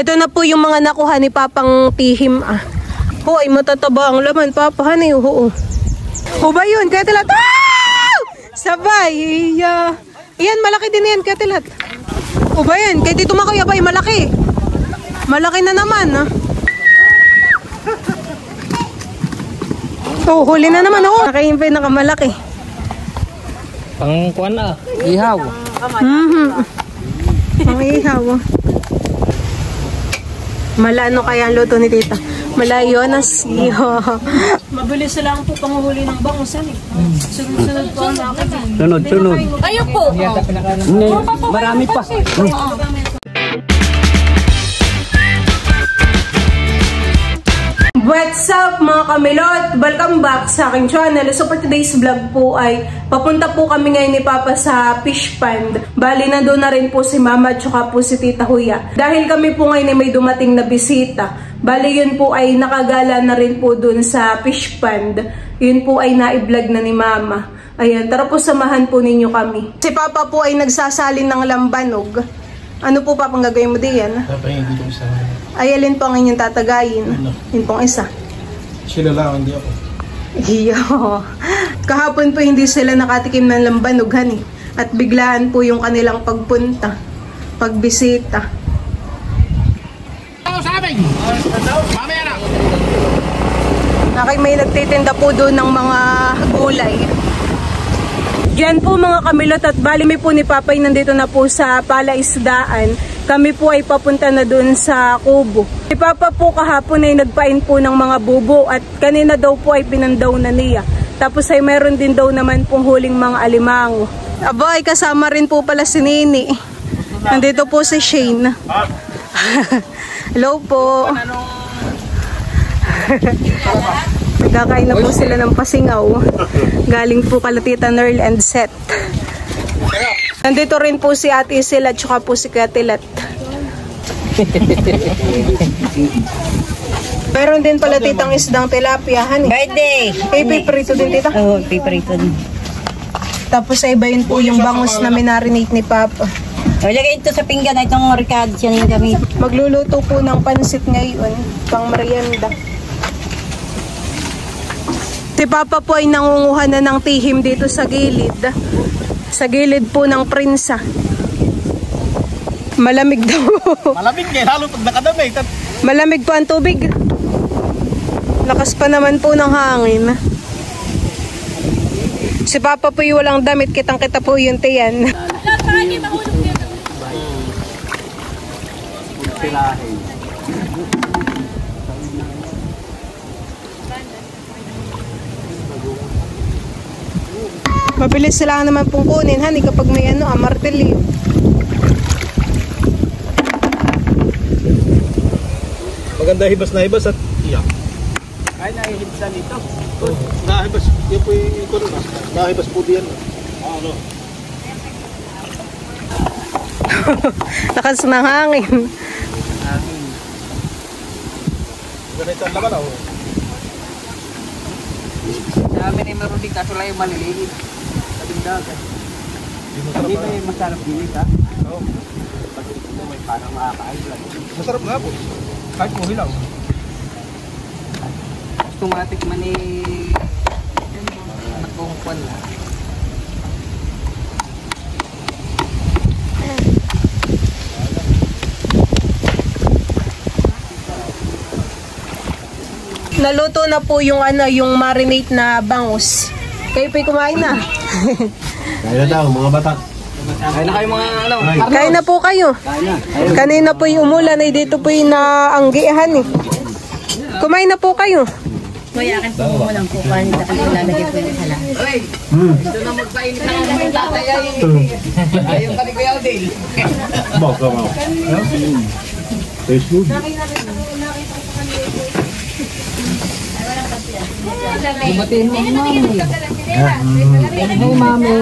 Ito na po yung mga nakuha ni Papang tihim. Ay matataba ang laman, Papa. Hani, oo. O ba yun? Katilat. Sabay. Iyan, malaki din yan, Katilat. O ba yan? Kaya dito makoy, abay, malaki. Malaki na naman, Oh, huli na naman, Nakain pa yung nakamalaki. Pang kuwan na. Ihaw. Pang ihaw. Malano kaya ang luto ni Tita? Malayo na siyo. Mabilis lang po panguhuli ng bangusan Sunod-sunod po ang nakakita. Sunod. Ayun po. Marami pa. What's up mga kamilot? Welcome back sa aking channel. So for today's vlog po ay papunta po kami ngayon ni Papa sa fish pond. Bali na doon na rin po si Mama at saka po si Tita Huya. Dahil kami po ngayon ay may dumating na bisita. Bali yun po ay nakagala na rin po doon sa fish pond. Yun po ay na-vlog na ni Mama. Ayan, tara po samahan po ninyo kami. Si Papa po ay nagsasalin ng lambanog. Ano po pa pang gagawin mo diyan? Hindi ko isa. Ay, alin po ang inyong tatagayin? Yun pong isa. Sila lang, hindi ako. Iyo. Kahapon po hindi sila nakatikim ng lambanughan At biglaan po yung kanilang pagpunta. Pagbisita. Nakay may nagtitinda po doon ng mga gulay. Diyan po mga kamilot at bali may po ni Papay nandito na po sa palaisdaan. Kami po ay papunta na doon sa Kubo. Si Papa po kahapon ay nagpain po ng mga bubo at kanina daw po ay pinandaw na niya. Tapos ay meron din daw naman pong huling mga alimango. Aba ay kasama rin po pala si Nini. Nandito po si Shane. Hello po. Nagkakain na po sila ng pasingaw. Galing po kala Tita Nerl and Seth. Nandito rin po si Ate Isel at saka po si Katilat. Meron din pala titang isdang tilapia. Birthday! Piprito din tita? Oo, piprito din. Tapos ay iba yun po yung bangus na minarinate ni Papa. O, lagay ito sa pinggan. Itong ricado siya yung gamit. Magluluto po ng pansit ngayon. Pang merienda. Si Papa po ay nangunguha na ng tihim dito sa gilid. Sa gilid po ng prinsa. Malamig daw. Malamig lalo pag nakadamay. Malamig po ang tubig. Lakas pa naman po ng hangin. Si Papa po yung walang damit. Kitang-kita po yung tiyan. Mabilis sila naman pong kunin, kapag may martilyo. Maganda hibas na hibas at iyak. Ay, nahihibasan dito. Nahibas, yun po yung ikon na. Nahibas po diyan. Ano? Lakas ng hangin. Ganito ang laban ako. Sabi ni Marudi kaso lang yung maliliit. Sabing dagat. Hindi ba yung masarap dilit ha? Oo. Pag ito may parang makakaayos lang. Masarap nga po. Kahit po hilaw. Automatic man nakungkuan lang. Naluto na po yung yung marinate na bangus. Kayo po'y kumain na. Kaya na daw, mga bata. Kaya na kayo mga Kain na po kayo. Kanina po yung umulan ay dito po yung naanggihan Kumain na po kayo. Kuya, akin po mo lang po. Paano ilalagay po yung hala? Ito na magpainit na mga tatay ay. Ayaw ka ni Kuya Odil. Baka mo. Taste good. Batiin mo ang mami. Hey mami.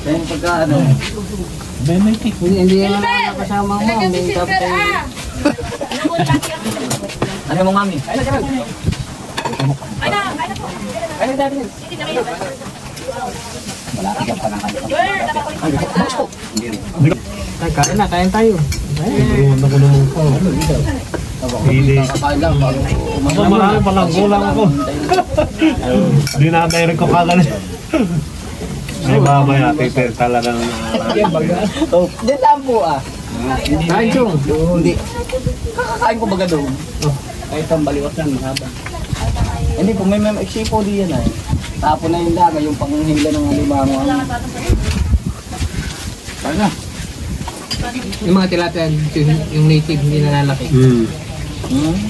Kaya pagka hindi naman nakasama mo. Ano mo mami? Ano dami? Wala ka pa na kain tayo. Ay, Hindi. Ako marami palang kulang ako. Hindi na direct ko kagalit. Ay mamaya, titir talagang... Diyan lang po ah. Kain chong. Hindi. Kakakain ko baga doon. Kahit ang baliwas lang, mahaba. Hindi, kung may eksipo di yan ay. Tapo na yung daga, yung panghila ng alimango. Kaya na. Yung mga tilapia, yung native, hindi nalalaki.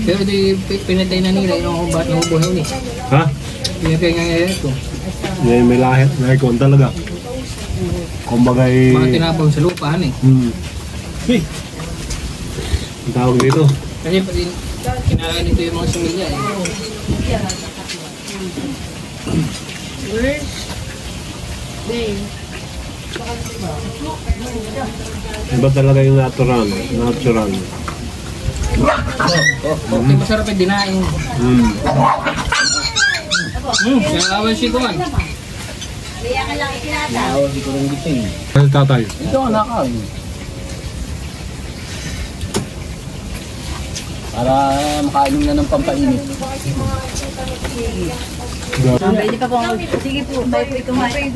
Pero di pinatay na nila yung buhay eh. Ha? Pinatay nga ngayon ito. May lahit, may ikon talaga. Kumbagay... Mga tinapon sa lupahan eh. Hey! Ang tawag dito. Kasi kinakain nito yung mga similya eh. Iba talaga yung natural. Okay, masarap yung dinaing. Kaya awan si Kuman. Naawa si Kurong Giting. Ano tatay? Ito ang nakain. Para makainom na ng pampainit. Pwede pa po. Sige po, tayo po kumain.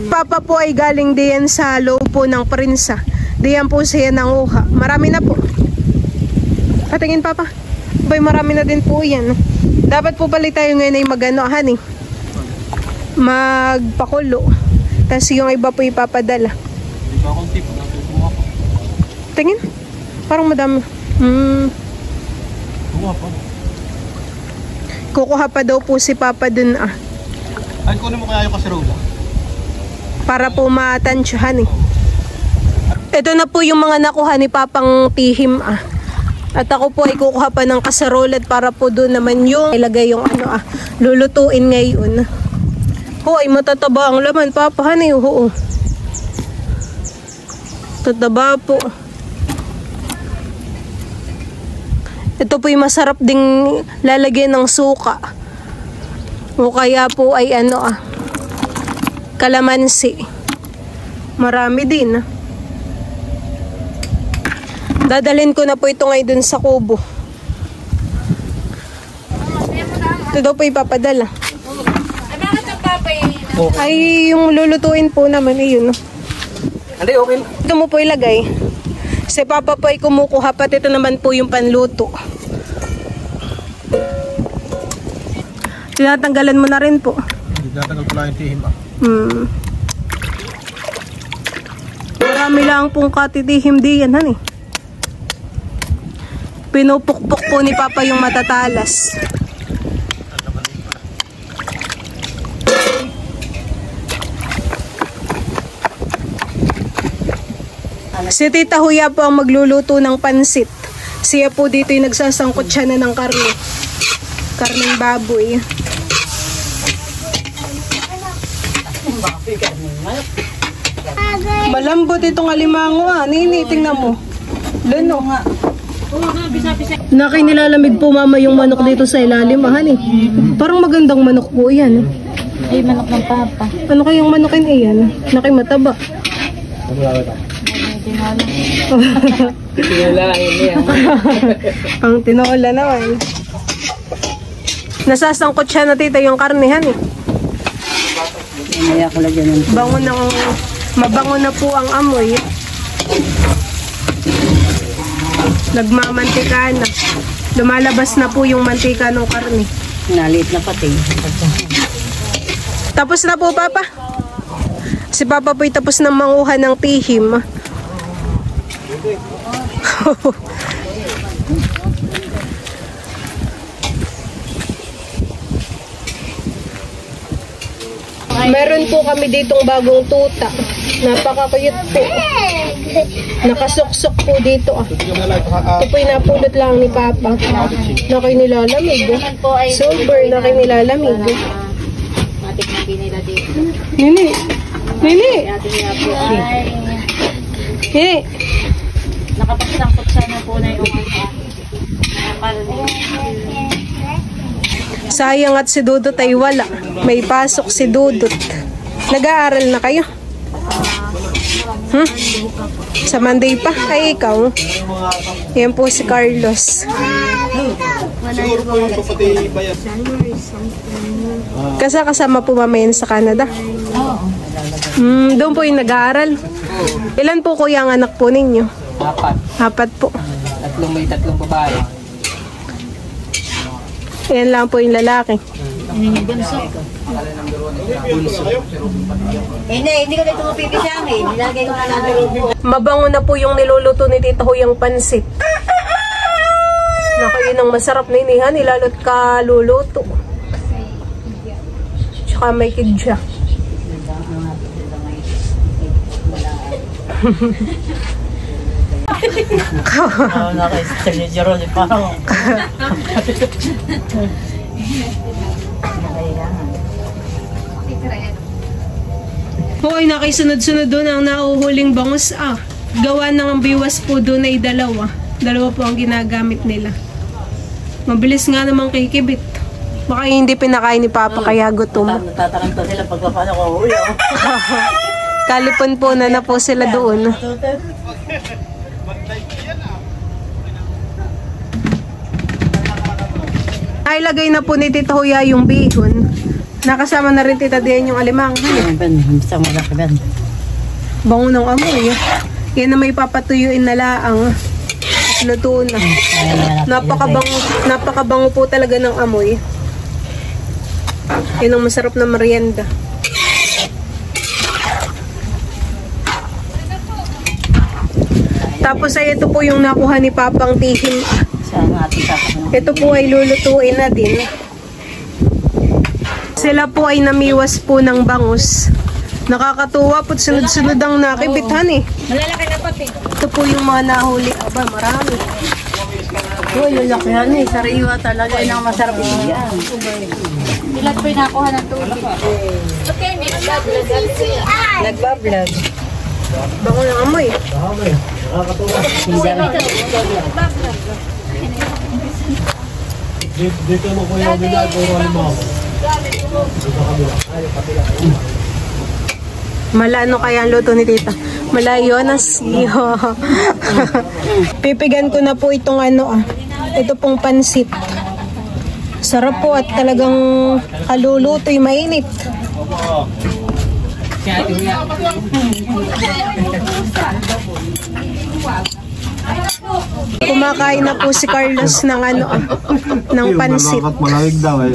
Papa po ay galing diyan sa loob po ng prinsa. Diyan po siya nanguha. Marami na po. Patingin papa. Bay, marami na din po yan. Dapat po pala tayo ngayon ay maganohan eh. Magpakulo. Tapos yung iba po ipapadala. Tingin. Parang madami. Kukuha pa daw po si papa dun ah. Ay, kunin mo kaya yung kaserola? Para po matansyahan eh. Ito na po yung mga nakuha ni Papang Tihim ah. At ako po ay kukuha pa ng kaserola para po doon naman yung ilagay yung ano ah, lulutuin ngayon. Ho, ay matataba ang laman Papa, hani ho. Tataba po. Ito po yung masarap ding lalagyan ng suka. O kaya po ay ano ah, kalamansi. Marami din ah. Dadalhin ko na po ito ngayon dun sa kubo. Ito daw po ipapadala. Ay, yung lulutuin po naman, yun. Hindi, okay. Ito mo po ilagay. Si Papa po ay kumukuha, pati ito naman po yung panluto. Tinatanggalan mo na rin po. Tinatanggal ko lang yung tihim ah. Marami lang pong katitihim diyan, han eh. Pinupukpok po ni Papa yung matatalas. Si Tita Huya po ang magluluto ng pansit. Siya po dito yung nagsasangkot siya na ng karne. Karneng baboy. Malambot itong alimango ah. Nini, tingnan mo. Lano nga. Nakinilalamig po mama yung manok dito sa ilalim ah, eh. Parang magandang manok po yan. Ay, manok ng Papa. Ano kayong manokin iyan? Nakimataba. Tinulahin niya. Ang tinola naman. Nasasangkot siya na tita yung karnihan eh. Maya ko lagyan ng Bango ng, mabango na po ang amoy. Nagmamantika na. Lumalabas na po yung mantika ng karne. nalit na pati. Tapos na po Papa. Si Papa po'y tapos na manguha ng tihim. Meron po kami ditong bagong tuta. Napaka-cute po. Nakasuksok po dito ah. Ito po'y napulot lang ni Papa. Nakinilalamig. Super nakinilalamig. Matik na pinila dito. Nini! Nini! Nini! Nakapagsangkot sana po na yung karne. Sayang at si Dudut ay wala. May pasok si Dudut. Nag-aaral na kayo? Sa Monday pa? Ay, ikaw. Yan po si Carlos. Siguro po yung pati bayan. Kasi kasama po mamayan sa Canada. Doon po yung nag-aaral. Ilan po kuya ang anak po ninyo? 4. 4 po. Tatlong babae. Yan lang po yung lalaki. Hindi ko dito mapipi sa amin. Nilagay ko na namin. Mabango na po yung niluluto ni Tita Huyang pansit. Naku, yun ang masarap na inihan, ilalot ka luluto. Tsaka may kidya. Nakaisip ni Jerome, parang Hoy, nakisunod-sunod doon ang nauhuling bangus. Gawa ng biwas po doon ay 2. 2 po ang ginagamit nila. Mabilis nga namang kikibit. Baka hindi pinakain ni Papa kaya gutom. natataranta sila pagkapano ko. Uy, Kalipon po na po sila doon. Ay, lagay na po ni Tita Huya yung bihon. Nakasama na rin Tita Dian yung alimang. Isang malaki ben. Bango ng amoy. Yan na may papatuyuin na laang. At luto na. Napakabango po talaga ng amoy. Yan ang masarap na merienda. Tapos ay ito po yung nakuha ni Papang tihim. Ito po ay lulutuin na din. Sila po ay namiwas po ng bangus. Nakakatuwa po, sunod-sunod ang nakibithan eh. Malalaki na pati. Ito po yung mga nahuli. Aba, marami. Uy, yung lakihan eh. Sariwa talaga. Yun ang masarap yan. Ilan po yung nakuha ng tubig? Okay, may nagbablog. Bango ng amoy. Dito mo po yung bilag o mo. Malano kaya ang luto ni Tita? Malayo na siyo. Pipigan ko na po itong ito pong pansit. Sarap po at talagang kaluluto'y mainit. Kumakain na po si Carlos ng ng pansit. Malamig daw eh.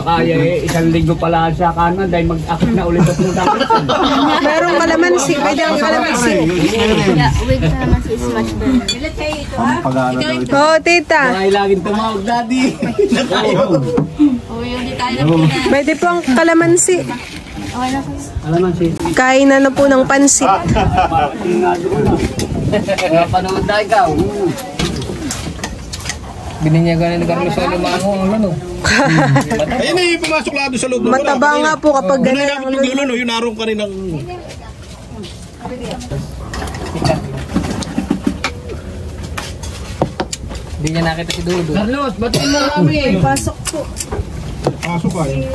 Kaya isang linggo pala sa kanan dahil mag-akit na ulit at Merong kalamansi. Pwede ang kalamansi. With kalamansi is much better. Bilat kayo ito ha? Pag-aaral daw ito. Oo, Tita. Ay laging tumawag, Daddy. Uy, hindi tayo na Pwede po ang kalamansi. Okay na. Alaman si. Kain na po ng pansit. Panood na ikaw. Bininyagan ni Carlos sa limango ang lano. Ayun eh, pumasok lahat doon sa loob. Mataba nga po kapag Doon ganyan na ang namin luto. paglulo, yung narong kaninang... Hindi niya nakita si Dodo. Carlos, batiin mo kami! Pasok po. Pasok ka eh.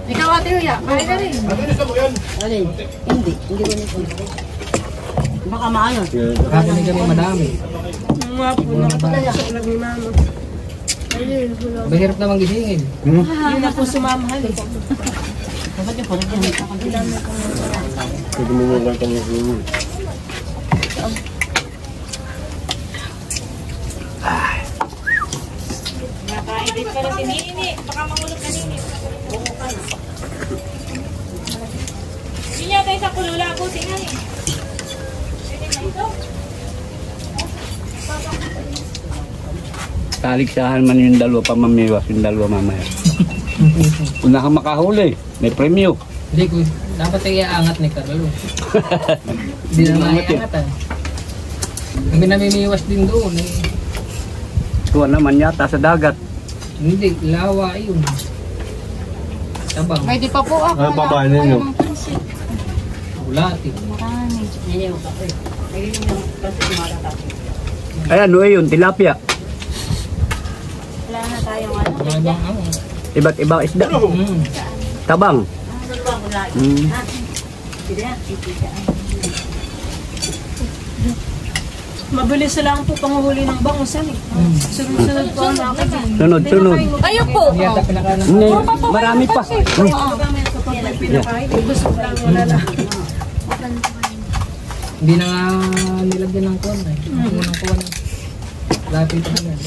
Ikaw ate Uya, kaya na rin. Ano gusto mo yan? Hindi ko nito. Baka maano. Kakanin kami madami. Nga po, nakapagpasok lang ni Mama. Mahirap naman gisingin. Yun na po sumamahal eh. Pwede mo nga kanya yung... Nakaedit pa na si Nini. Baka mangulog na Nini. Hindi niya tayo sa kulula ko. Tingnan eh. Taliksahan man yung dalawa pa mamiwas, yung dalawa mamaya. Kung naka makahuli, may premyo. Hindi ko, dapat ay aangat ni Carlos. Hindi na maiangatan. Kami namimiwas din doon eh. Kuha naman yata sa dagat. Hindi, lawa yun. Tabang. Pwede pa po ako. Ano pa ba ninyo? Ulati. Ay ano yun, tilapia. Wala na tayong ano. Mga ibang Iba't ibang isda. Tabang. Mabilis lang po panguhuli ng bangusan eh. Sunod-sunod po ang nakakagin. Sunod. Ayun po. Yata pinakaano. Marami pa. Pinakain, gusto ko lang wala na. Hindi na nga nilagyan ng kuwan eh. Ng kuwan. Lapit na yan.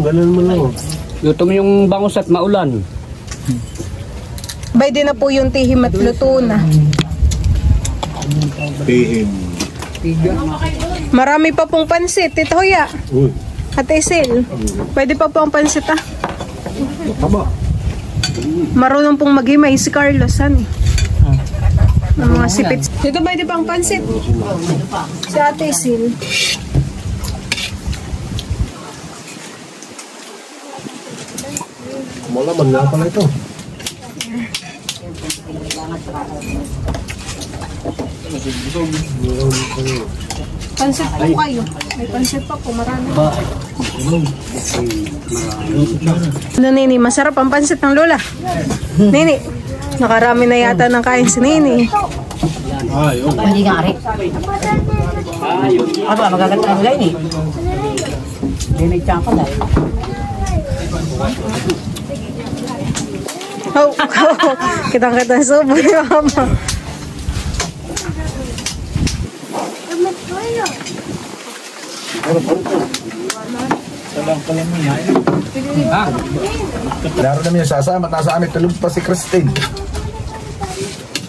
Ganun mo lang. Luto mo yung bangus at maulan. Bay din na po yung tihim at luto na. Tihim. Tiga. Marami pa pong pansit, Tito Hoya. At Isil. Pwede pa po ang pansit ah. Tama. Marunong pong maghimay si Carlos, ano? Ang mga sipit. Dito pwede pa ang pansit. Si Ate Isil. Malaman nga pala ito. Pansit po kayo. May pansit pa po, marami. Ano, Nini? Masarap ang pansit ng Lola. Nini, nakarami na yata ng kain si Nini. Hindi nga rin. Aba, magaganda nila yun eh. Hindi may tsaka dahil. Oh, kitang-kita subo ni Mama. Laro namin yung sasama at nasa amin tulog pa si Christine.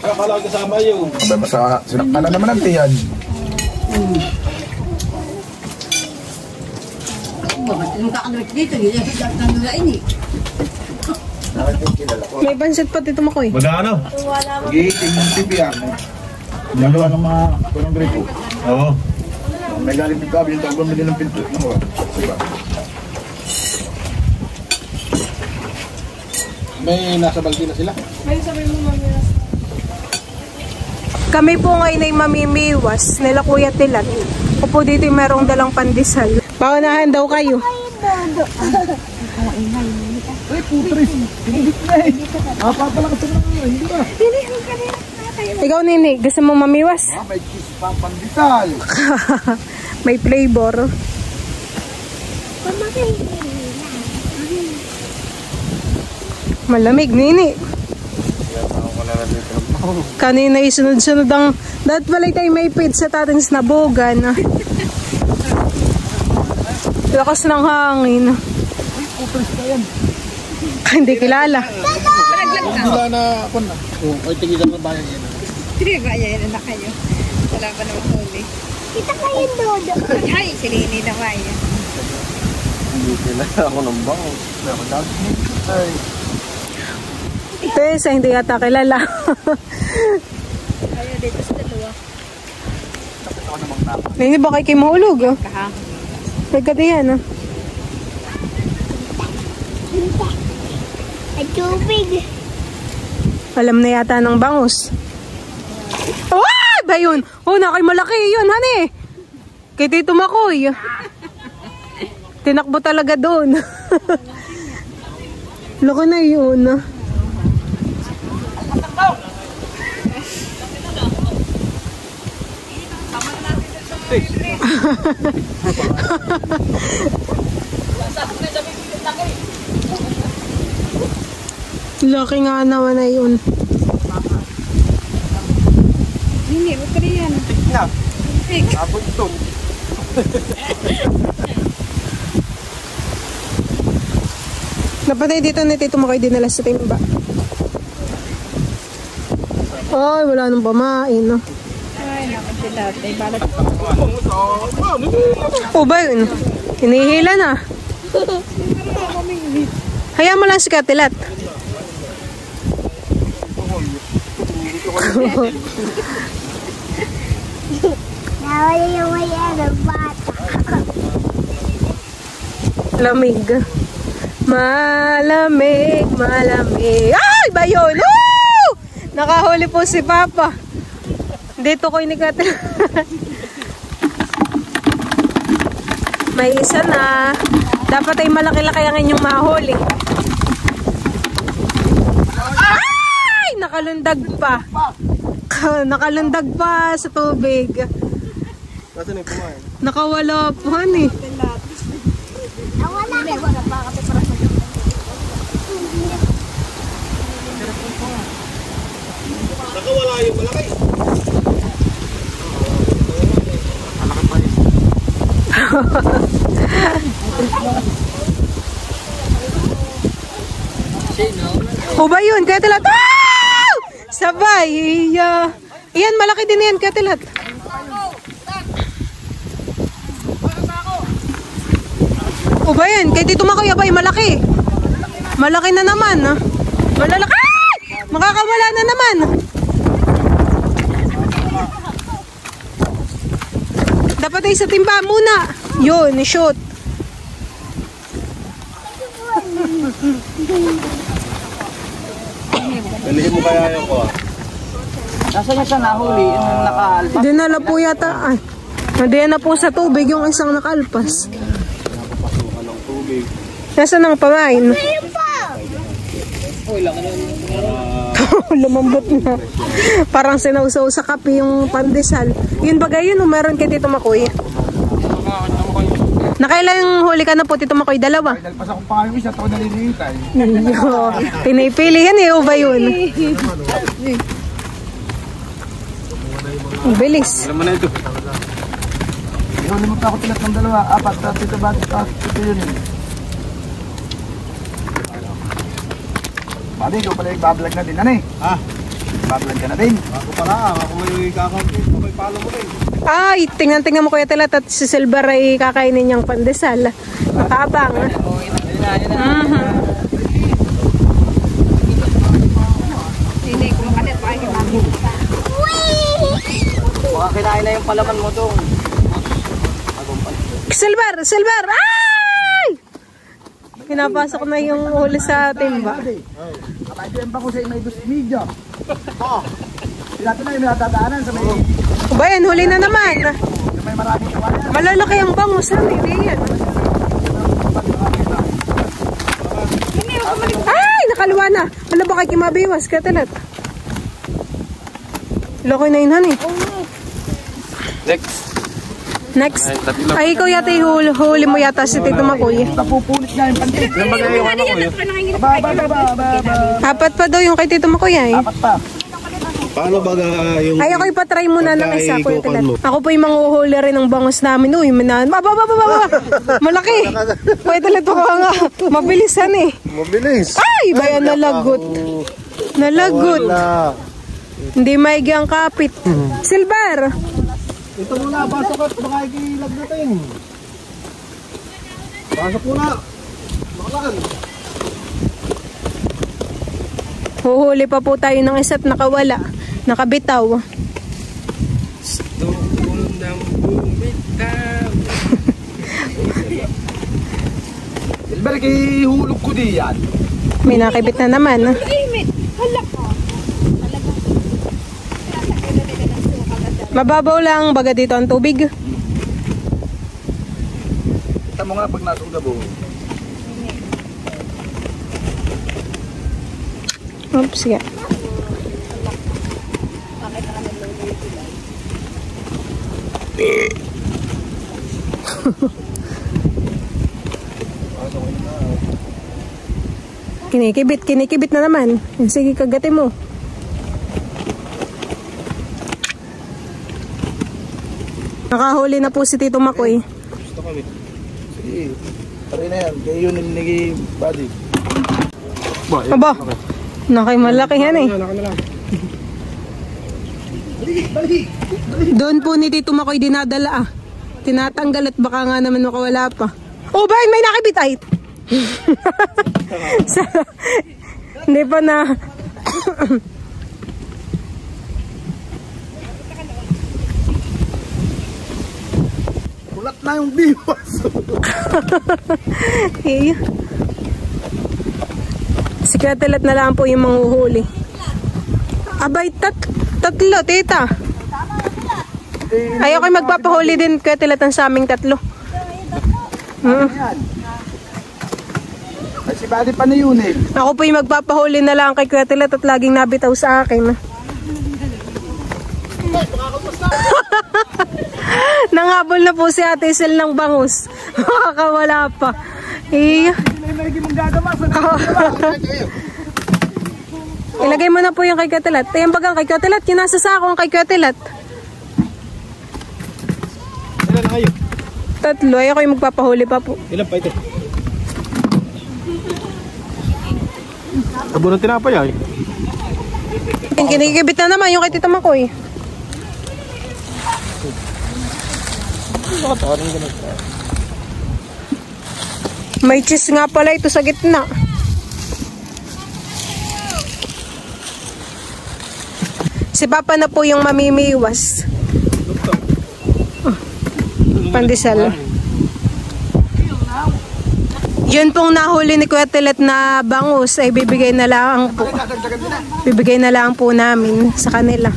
Akala kasama yung. Abay, sinakala naman ang tiyan. Yung kakagrit dito, hindi nila ini. May pansit pa Tito Makoy. Magano? Mag-iiting ng TPR. Dalawa ng mga kunong gripo. Oo. May galing ng kabi yung tawag bumili ng pinto. Diba? May nasa balti na sila. Kami po ngayon ay mamimiwas nila Kuya Tilat. O po dito yung merong dalang pandesal. Paunahan daw kayo. Ikaw Nini, gusto mo mamiwas? May kiss pa pandesal. May flavor. Malamig Nini. Kanina isunod-sunod ang dapat pala tayo may pizza tatin sa nabogan. Lakas ng hangin. Hindi kilala. Hindi na ako na. Ay, tigilan na bayan yan. Sige, bayan na kayo. Wala pa naman huli. Kita kayo dodo. Ay, sinini na bayan. Hindi kilala ako ng bango. Tessa, hindi yata kilala. Kaya dito sa dalawa. Hindi ba kayo mahulog? Oh? Nagkatiyan. Oh. Ay, tubig. Alam na yata ng bangus. Oh, ba yun? Oh, nakay malaki yun, honey. Kay Tito Makoy. Tinakbo talaga doon. Laki na yun. Laki nga naman na yun. Hindi, huwag ka rin yan. Abot ito. Napatay dito ni Tito Makoy dinala sa timba. Ay, wala nang pamain. No? Ay, naman si tatay. Balat. O ba yun? Hinihila na. Hayaan mo lang si Katilat. Nawala yung mayan ng bata. Lamig. Malamig, malamig. Ay, ba yun? Woo! Nakahuli po si Papa. Dito ko inikat. May isa na. Dapat ay malaki-laki ang inyong mahuli. Ay! Nakalundag pa. Nakalandag pa sa tubig. Nasaan yung kumain? Nakawala po, honey. Nakawala yung malaki. Malaki pa yun. O ba yun? Kaya talat. Ah! Sabay. Iyan, malaki din yan. Kaya talat. O ba yan? Kaya dito makoy, abay, malaki. Malaki na naman. Malalaki. Ah! Makakawala na naman. Dapat ay sa timba muna. Yun, shoot. Nalihin mo kaya yung ko ah. Nasaan niya siya nahuli? Yung nakaalpas? Dinala po yata. Ay, nadala po sa tubig yung isang nakalpas. Napapasukan ng tubig. Nasaan ang pamain? Lumambot na. Parang sinausaw sa kape yung pandesal. Yun bagay yun, meron kay Tito Makoy. Nakailang huli ka na po, Tito Makoy? Dalawa. Dalpas akong pangayong isa, ito nalilitay. Pinipili yan eh, o ba yun? Ang bilis. Alam mo na ito. Ihuli mo pa ako tilat ng dalawa, apat, ito ba, ito yun eh. Badi, ikaw pala yung bablog na din, ano eh? Ha? Bablog ka na din. Ako pala, ako may kakampit. Ako may palo mo rin. Ay, tingnan mo Kuya Talat at si Silver ay kakainin niyang pandesal. Nakaabang. Hindi, kumakalit pa kayo mami. Baka kinain na yung palaman mo doon. Silver! Silver! Ay! Pinapasok na yung huli sa timba. Kapag ba ko sa may gusto media? Sila ito na yung natadaanan sa may... Bayan, huli na naman. May maraming kawalan. Malalaki ang bangus. Hindi yan. Ay! Nakaluwa na. Wala ba kay kimabiwas? Kaya talat. Laki na yun, honey. Next. Ay, ikaw yata yung huli mo yata si Tito Makoy. Napupunit nga yung pantit. Yung bagay yung ano ko yun. Apat pa daw yung kay Tito Makoy ay. Apat pa. Paano baga yung... Ay, ako ipatry muna ng isa. Kuya Talat. Ako po yung manghuhuli rin ng bangus namin. Uy, malaki. Kuya Talat, baka nga. Mabilisan eh. Mabilis. Ay, bayan nalagot. Nalagot. Wala. Hindi maigi ang kapit. Silver. Ito muna, pasok at baka ikilag natin. Pasok muna. Bakalaan. Huhuli pa po tayo ng isa't nakawala. Nakabitaw. Silver, ihulog ko diyan. May nakibit na naman. Mababaw lang baga dito ang tubig. Kita mo nga pag nasuga po. Oops, yeah. Kinikibit na naman. Sige, kagatin mo. Nakahuli na po si Tito Makoy. Gusto kami. Sige. Pare na yan. Kaya yun yung nag-body. Aba, malaki yan eh. Doon po ni Tito Makoy dinadala ah. Tinatanggal at baka nga naman makawala pa. Oh, ba may nakibit ay. Hindi pa na. Kulat na yung biwas. Okay. Si Katelat na lang po yung manghuhuli. Abay, tatlo, tita. Ayaw kayo magpapahuli din Katelatan sa aming tatlo. Ay, si Buddy pa na yun eh. Ako po yung magpapahuli na lang kay Katelat at laging nabitaw sa akin. Nangabol na po si Ate Sel ng bangus. Makakawala pa. Ilagay mo na po yung kay Katilat. Yung bagang kay Katilat, yung nasa sakong kay Katilat. Ilan na kayo? 3. Ay ako yung magpapahuli pa po. Ilan pa ito? Tabo ng tinapay ay. Kinikibit na naman yung kay Tita Makoy. May cheese nga pala ito sa gitna. Si Papa na po yung mamimiwas. Pandesal. Yun pong nahuli ni Kuya Tilet na bangus ay bibigay na lang po. Bibigay na lang po namin sa kanila.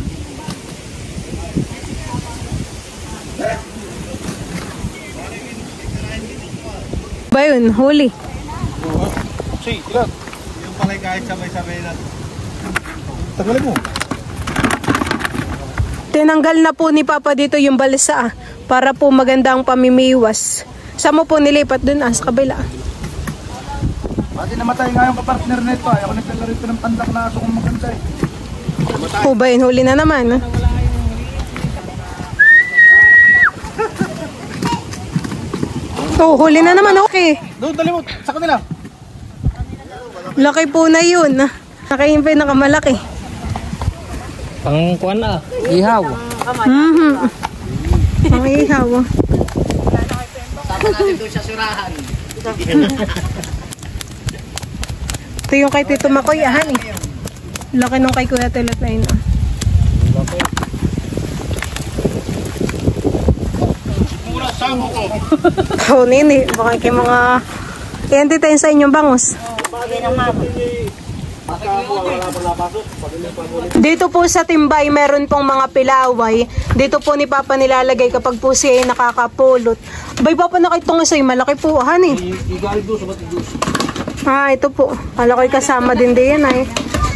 Ba yun? Huli. Si, ilan? Yung palay kahit sabay-sabay na. Tagalin mo. Tinanggal na po ni Papa dito yung balsa para po maganda ang pamimiwas. Saan mo po nilipat dun sa kabila? Pati namatay nga yung kapartner nito. Ayaw ko nagtala rito ng pandak na aso kong maganda eh. Po ba yun? Huli na naman. Oh, huli na naman. Okay. Doon, dali mo. Sa kanila. Laki po na yun. Nakain pa yung nakamalaki. Pang kuwan na. Ihaw. Ang ihaw. Tama natin doon sa surahan. Ito yung kay Tito Makoy, ahan eh. Laki nung kay Kuya Tilet na yun. Oh, nini. Baka kay mga... Iyan tayo sa inyong bangus. Dito po sa Timbay, meron pong mga pilaway. Dito po ni Papa nilalagay kapag po siya ay nakakapulot. Bay, Papa, nakitong sa'yo. Malaki po, ahan eh. Ah, ito po. Malaki kasama din yan ay.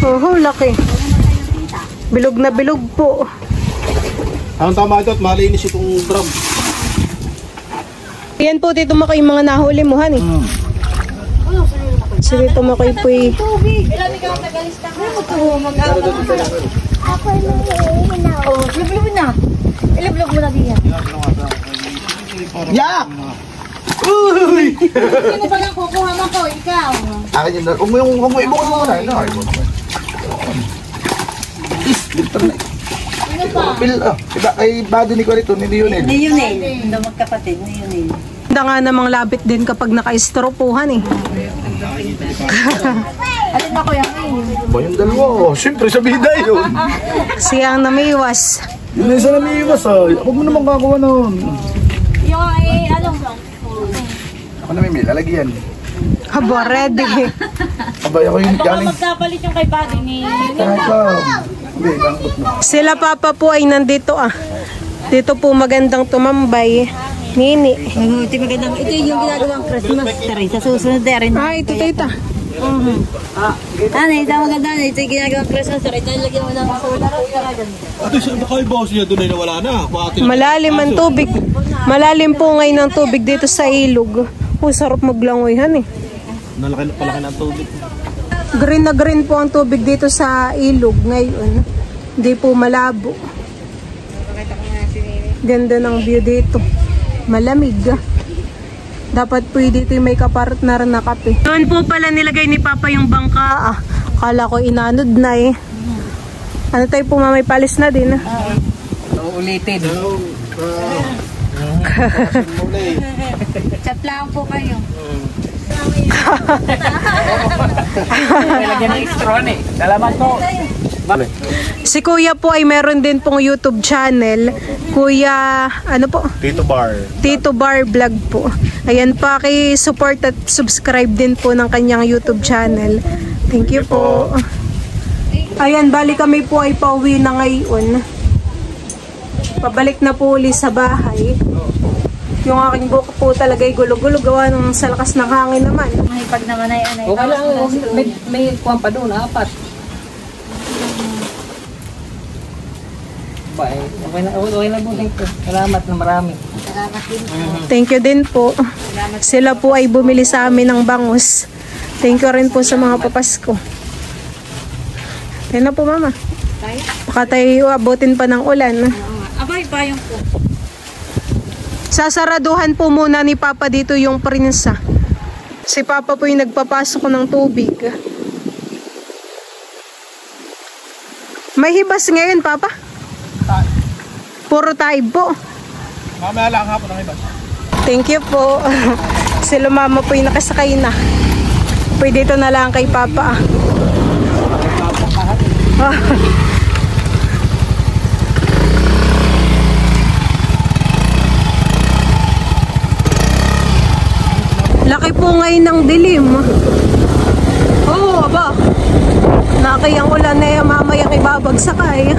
Oh, laki. Bilog na bilog po. Ang tama ito at malinis itong drum. Yan po, Tito Makoy, yung mga nahuli mo, han eh. Si Tito Makoy po eh. Ilan ikaw ang tagalista ka? Ako yung hinaw. Oh, lublub na. Ilublub mo na diyan. Yak! Uy! Sino ba nang kukuha mo ko? Ikaw. Akin yun. Huwag mo ibukod mo muna. Dito na. Sino pa? Diba kay bado ni Corito, ni Lionel. Ni Yunel. Hindi magkapatid, ni Yunel. Ganda nga namang labit din kapag naka-stropuhan eh. Alin ba ko yan? Ba yung dalawa? Siyempre sa bida yun. Siyang namiwas. Yun isa na may iwas ah. Huwag mo naman kakuha nun. Yung ay, ano? Ako na may lalagyan. Haba, ready. Abay ako yung Baka galing. magkapalit yung kay Buddy ni Hindi, kangkot mo. Sila Papa po ay nandito ah. Dito po magandang tumambay. Nini. Ito magandang, ito yung ginagawang Christmas tree. Sa susunod na rin. Ah, ito tita. Ano, ito maganda. Ito yung ginagawang Christmas tree. Ito lagyan mo ng solar. Ate, baka yung boss niya doon ay nawala na. Malalim ang tubig. Malalim po ngayon ang tubig dito sa ilog. Oh, sarap maglangoy han eh. Nalaki na palaki ng tubig. Green na green po ang tubig dito sa ilog ngayon. Hindi po malabo. Ganda ng view dito. Malamig. Dapat po dito may kapartner na kape. Doon po pala nilagay ni Papa yung bangka. Ah, kala ko inanod na eh. Ano tayo po, may palis na din. Ulitin. Chat lang po kayo. Lagyan ng extra eh. Salamat po. Si Kuya po ay meron din pong YouTube channel. Kuya, ano po? Tito Bar. Tito Bar Vlog po. Ayan, paki-support at subscribe din po ng kanyang YouTube channel. Thank you po. Ayan, bali kami po ay pauwi na ngayon. Pabalik na po uli sa bahay. Yung aking buhok po talaga ay gulo-gulo. Gawa ng sa lakas ng hangin naman. May pag naman ay anay. Okay lang. May kuwan pa doon. 4. Okay Okay na po. Salamat na marami. Salamat din po. Thank you din po. Sila po ay bumili sa amin ng bangus. Thank you rin po sa mga papasko. Yan na po, mama. Tayo? Baka tayo abutin pa ng ulan. Abay, payong po. Sasaraduhan po muna ni Papa dito yung prinsa. Si Papa po yung nagpapasok ng tubig. May hibas ngayon, Papa? Puro tayo po. Mamaya lang hapon ang ibas. Thank you po. Sila mama po yung nakasakay na. Pwede dito na lang kay Papa. Laki po ngayon ng dilim. Oo, aba. Nakakayang ulan na yung mamayang ibabagsak ay.